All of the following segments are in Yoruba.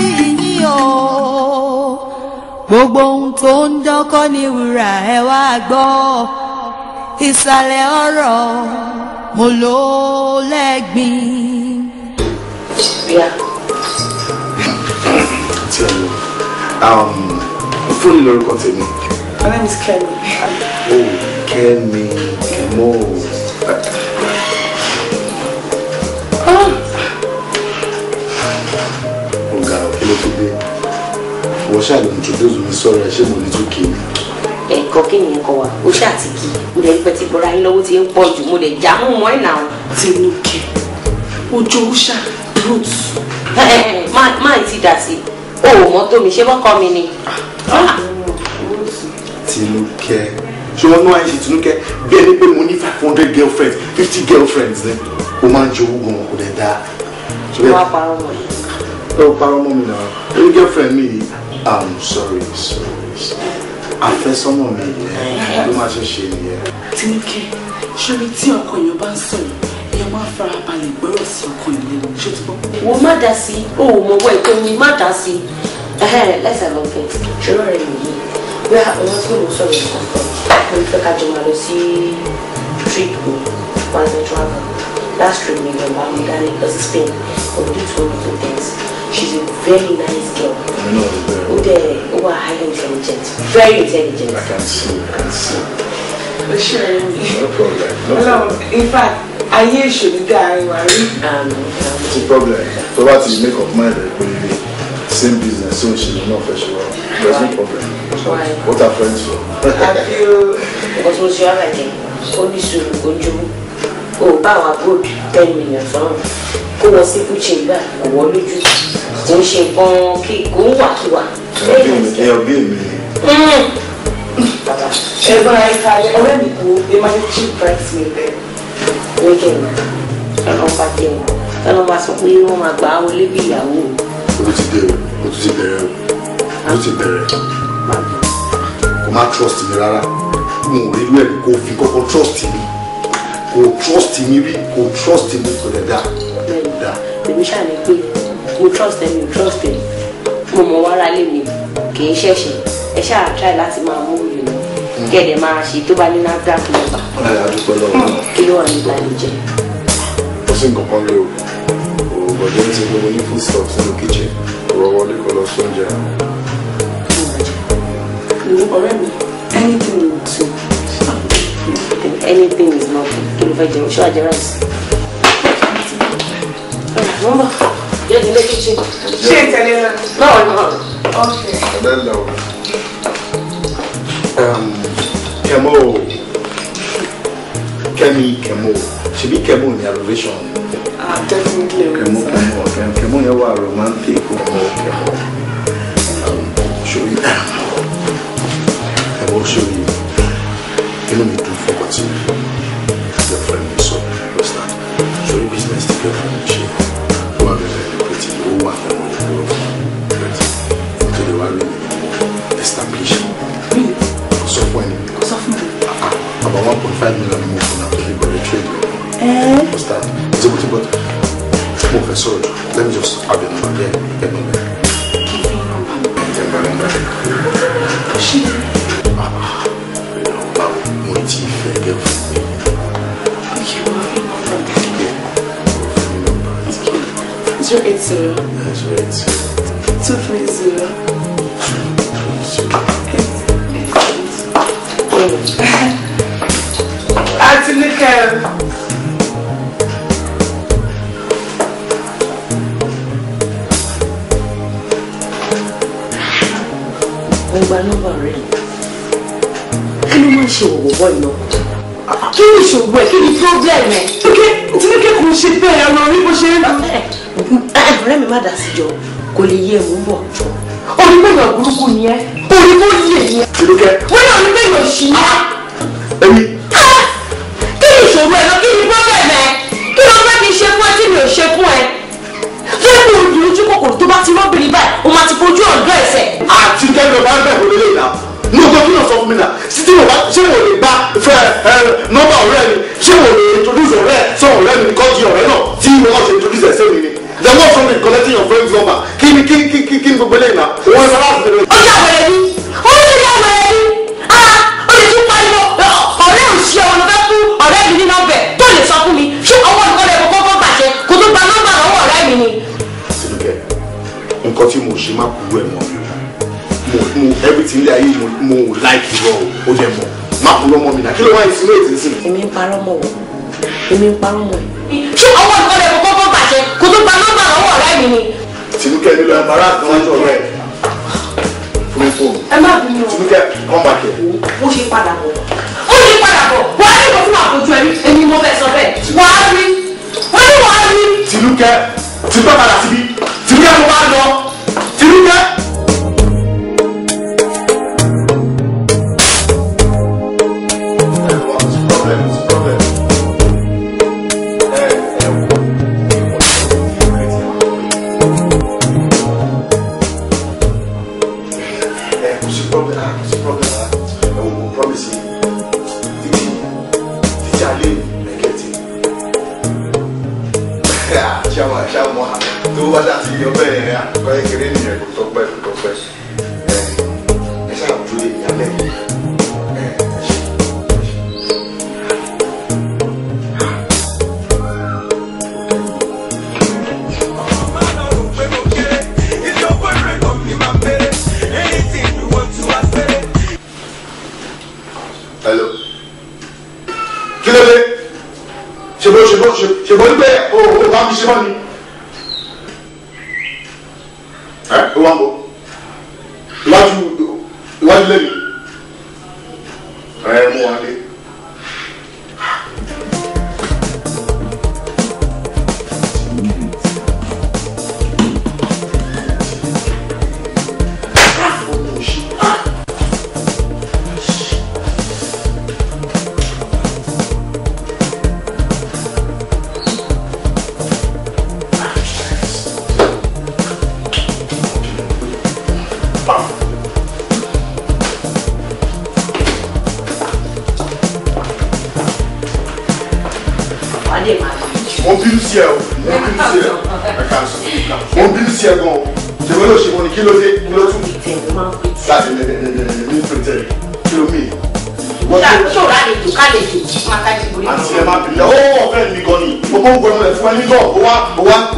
yín o gbogbo ohun tó ń dọ́kọ́ ní wúrà ẹ wá gbọ́ ìsàlẹ̀ ọ̀rọ̀ mo ló lẹ́gbìn. Fún mi lórúkọ tèmi. My name is Kenny. Oh, Kenny, Kemo. Ọ̀gá kí ló tó dé? Wọ́n ṣáà lè introduce mi sọ̀rọ̀ ẹ̀ ṣé mo lè tún kí ni? Ẹ̀kọ́ kí nìyẹn kọ wa? Ó ṣáà ti kí. Mo lè pẹ́ tí bọ́ra yín lọ́wọ́ ti ń pọ̀ jù. Mo lè já mú mọ́ ẹ̀ náà. Tinúkẹ́, ojú Usha, roots. Má ti dà sí. O ò mọ́tò mi, ṣé bọ́kọ mi ni? Tinúkẹ́. Ṣé wọ́n náà ṣe Tinúkẹ́ bí ẹni pé mo ní 500 girlfriends, 50 girlfriends ni? O máa ń jowó gan-an kò dẹ̀ dáa. Wọ́n á parọ́ mọ́ mi. Ó parọ́ mọ́ mi náà. Ó ní girlfriend mi yìí. Sorry. Àfẹ́sọ́nà mi yẹn ló máa ṣe nìyẹn. Tinúkẹ́, ṣorí tí ọkọ èèyàn bá ń sọ̀rọ̀, èèyàn máa ń farabalẹ̀ gbọ́rọ̀ sí ọkọ ìlẹ́nu. Ṣé o ti gbọ́? Wo má dá sí. O ò mọ̀ wọ́ ètò mi má dá sí. Let's have a look. Ṣọlá rẹ̀ nìyí. Bóyá àwọn tí mo sọ̀rọ̀ ìkọ̀kọ̀, mo fẹ́ ká jọ máa lọ sí trip mi, one day travel. Last trip mi lọ bá mi dání lọ sí Spain. We do 2 things. She's a very nice girl. I know it's very. Who are highly intelligent. Very intelligent. I can see. Sure. No problem. Hello. In fact, ayé ìṣòro dá àríwá rí. No problem. So what is make up mind that same business, so she will not fetch you. There's no problem. So Why? What are friends for? I feel. Because what you have again, only soon go to power good 10 million from. Kó wọ sí kúchìn gbà ọwọ́ lójú kò ń ṣe nǹkan kí kò ń wàkíwà. Ẹyọ bí èmi. Ẹ̀gbọ́n ayíkalẹ̀ ọ̀rẹ́ mi kú ẹ máa ń cheap price mi bẹ́ẹ̀. Wíkẹ̀ ní ẹ̀rọ pàtẹ́ wọn ẹ̀rọ máa sọ pé wọ́n máa gbà á wọlé bí ìyàwó. O ti dé o ti bẹ̀rẹ̀ o ti bẹ̀rẹ̀ kò má trust mi rárá mo ò rí lóẹ̀ kò fi kọ́kọ́ trust mi kò trust mi rí kò trust mi kò lè dá. Èmi ṣáà ní pé mo trust ẹ mi ò trust ẹ mo mọ wàrà lé mi kì í ṣẹ̀ṣẹ̀ ẹ ṣáà try láti máa mú ìlú mi kẹ̀dẹ̀ máa ṣe tó bá ní NAFDAC nọ́mbà. Adúpẹ́ lọ́wọ́. Kí ló wà ní ìlànà jẹ? Ó sì ń kankan lé o bọ̀dé ń ti gbogbo ní food stuff nínú kitchen ọ̀rọ̀ wọlé kọ́ lọ sóúnjẹ. Ọ̀rẹ́ mi, anything you do. Anything is nothing. Kí ló fẹ́ jẹun? Ṣé wàá jẹ rice? Mama, you're in the kitchen. Ṣé ìtẹ̀lé náà? No. Okay. Hello. Kemo. Kemo. Ṣebí Kemo ní abbreviation. Definitely. Kemo yẹn wà romantic. Show you. Inú mi dùn fún ọtí. Your friend mi sọ understand. Show you business to get from ṣe. Ó wà bẹ̀rẹ̀ ní pẹ̀tì. Ó wà nínú ìgboro fún pẹ̀tì. Nítorí wà rí establish. Sọ fún ẹni. Sọ fún mi. About 1.5 million mo fún náà lórí ìbẹ̀rẹ̀ trade. Understand? Ṣé mo ti bọ̀ tó? Mo fẹ́ sọ̀rọ̀ jù. Let me just have your number there. Get me there. It's your 80. That's right. 230. Auntie Nicole. Gba nọ́mbà rẹ̀. Kí ló máa ń ṣe òwòwò iná? Kí ni ìṣòro ẹ̀? Kí ni problem ẹ̀? Tinúkẹ́ kò ṣe bẹ́ẹ̀ ọ̀nà orí bó ṣe ń lọ. Ọ̀rẹ́ mi má dà sí jọ, kò lè yé ẹ̀mú bọ̀ jọ. Orí bẹ́ẹ̀ burúkú ni ẹ́. Orí bó yé ni ẹ́. Tinúkẹ́. Wọ́n náà ní bẹ́ẹ̀ ṣí. Èmi. Kí ni ìṣòro ẹ̀ lọ? Kí ni problem ẹ̀? Kí ló fẹ́ kí n ṣe fún ẹ tí mi ò ṣe fún ẹ? Fẹ́ kí o dùn ojú kòkòrò tó bá ti rọ́bìnrin báyìí, o máa ti fojú ọ̀dọ́ ẹ̀sẹ̀. Àti kẹ́kẹ́ bá ń bẹ̀ wọlé lẹ́yìn náà. Ní ọjọ́ kí ló sọ fún mi náà? Títí mo bá ṣé mo lè bá fẹ́ nọ́mbà ọ̀rẹ́ mi? Ṣé mo lè introduce ọ̀rẹ́ sọ ọ̀rẹ́ mi kọ́ di ọ̀rẹ́ náà tí wọ́n ṣe introduce ẹ̀sẹ̀ mi ni? Then what's wrong with collecting your friend's number? Kí nǹkan tí mo ṣe má kúrú ẹ̀ mọ́ mi mo everything lé ayé mo like irọ́ o jẹ́ mọ́ má kúrú ọmọ mi náà kí ló wá ìsinmi ètò ìsìn. èmi ń parọ́ mọ́ wọ̀ èmi ń parọ́ mọ́ ẹ̀. ṣé ọwọ́ ìkọlẹ̀ kọ́kọ́ bàjẹ́ kó tó gba nọ́mbà lọ́wọ́ ọ̀rẹ́ mi ni. Tinúkẹ́ nílò ẹ̀mbára àtúnwájú ọ̀rẹ́ fún fóònù. ẹ má bínú. Tinúkẹ́ come back here. ó ṣe padà bọ̀ wàá rí ìwọ̀n fún àpòjù ẹ̀mí èmi mo bẹ̀ sọ bẹ́ẹ̀ wàá rí wàá rí. Tinúkẹ́ padà síbí Tinúkẹ́ mo máa lọ Tinúkẹ́. ṣèbọn ní pé o bá mi ṣe mọ́ ni ó wá ń bọ̀ iwájú lẹ́nu mú wa lé. Mo bínú sí ẹ o, mo bínú sí ẹ gan o, ṣèwé ló ṣe wọn ni kí ló dé kí ló tún láti ní pẹ̀tẹ́ kí ló mí. ṣòro àlejò kálejò máa kájí borí. àti ẹ máa bìnrin ó ọ̀fẹ́ mi gan ni gbogbo ń gbọmọ ẹ fún ẹ nígbà ó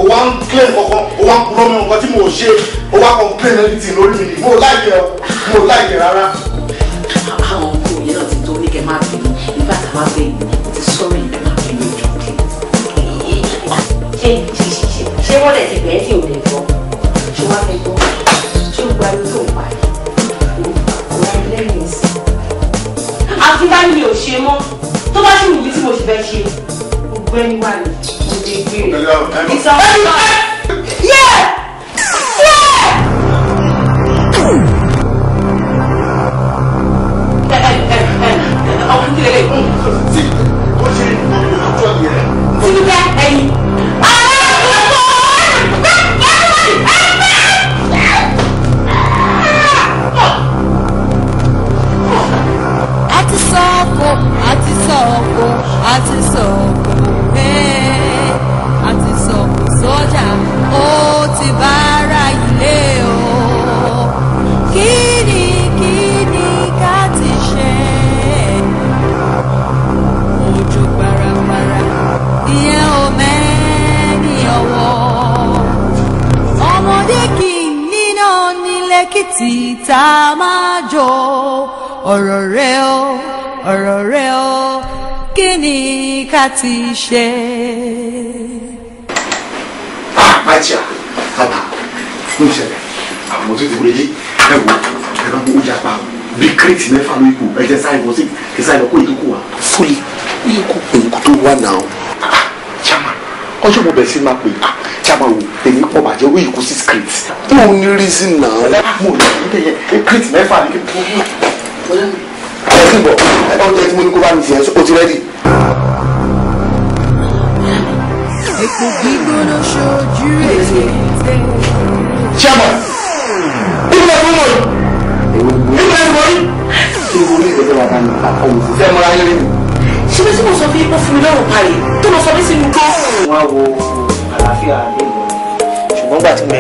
wá ń kílẹ̀ kankan ó wá ń kúrọ́ mi nǹkan tí mo ṣe ó wá kàn kílẹ̀ everything lórí mi ni mo láìkẹ́ rárá. àwọn ọkọ yẹn náà ti tó ní kẹ máa bínú ìgbà tá a máa bẹ ti sọ̀rọ̀ ìgbà máa bínú ìjọ ṣé wọ́n lè ti bẹ̀ẹ́ tí ò lè gbọ́ ṣé wọ́n fẹ́ gbọ́ ṣé ó gba ẹni tó ń pa ọ̀rọ̀ lẹ́yìn sí. àti bá mi ò ṣe mọ́ tó bá ṣì níbi tí mo ṣe fẹ́ ṣe gbogbo ẹni wà ní mo lè gbé ìsanwó náà. ọkùnrin kìlẹ̀ lè kún. ó ṣe ìfọwọ́sọ yẹn. Tinúkẹ́ ẹ̀yìn. àti sọ̀kò sọ́jà ó ti bára ilé o. Kíni ká ti ṣe? Òjò parapara ìyẹn ò mẹ́ni ọwọ́. Ọmọdé kì í níná nílé kìtì tá a máa jọ. Ọ̀rọ̀ rẹ o. Kíni ká ti ṣe? Májíà, bàbá, fún ìṣẹ̀lẹ̀, àwọn tó ti wọlé yé, ẹ wo, ẹ̀rọ mú oúnjẹ apá bí kírètì mẹ́fà ló ikú, ẹ̀jẹ̀ sáì wọ́n sí, kẹsà ìlọ́kọ́ ìdókòwò wa. Fúli, ní ikú òǹkú tó wà náà. Chairman, ọjọ́ mo bẹ̀ sí máa pè é, Chairman wo, èmi pọ̀ bàjẹ́ ó ikú sí kírètì. Mo ní reason náà. Mo ní ìdẹ́yẹ, kírètì mẹ́fà ní kí bọ̀ ọjọ́ tí mo ní kó bá mi fi ẹ̀ o ti rẹ́dì. Èkó gbígbóná ṣojú ètè. Chairman, ìgbà tó mọ̀ ìgbà tó mọ̀ kí ni mo ní ìgbésẹ̀ wà dání àwọn òṣìṣẹ́ mọ́ra yẹn rí mi. ṣé bí mo sọ fún yín kó fún mi lọ́rùn parí tó lọ sọ mí sínú kọ́. wọ́n á wo àlàáfíà àdéhùn ṣùgbọ́n gbà tí mo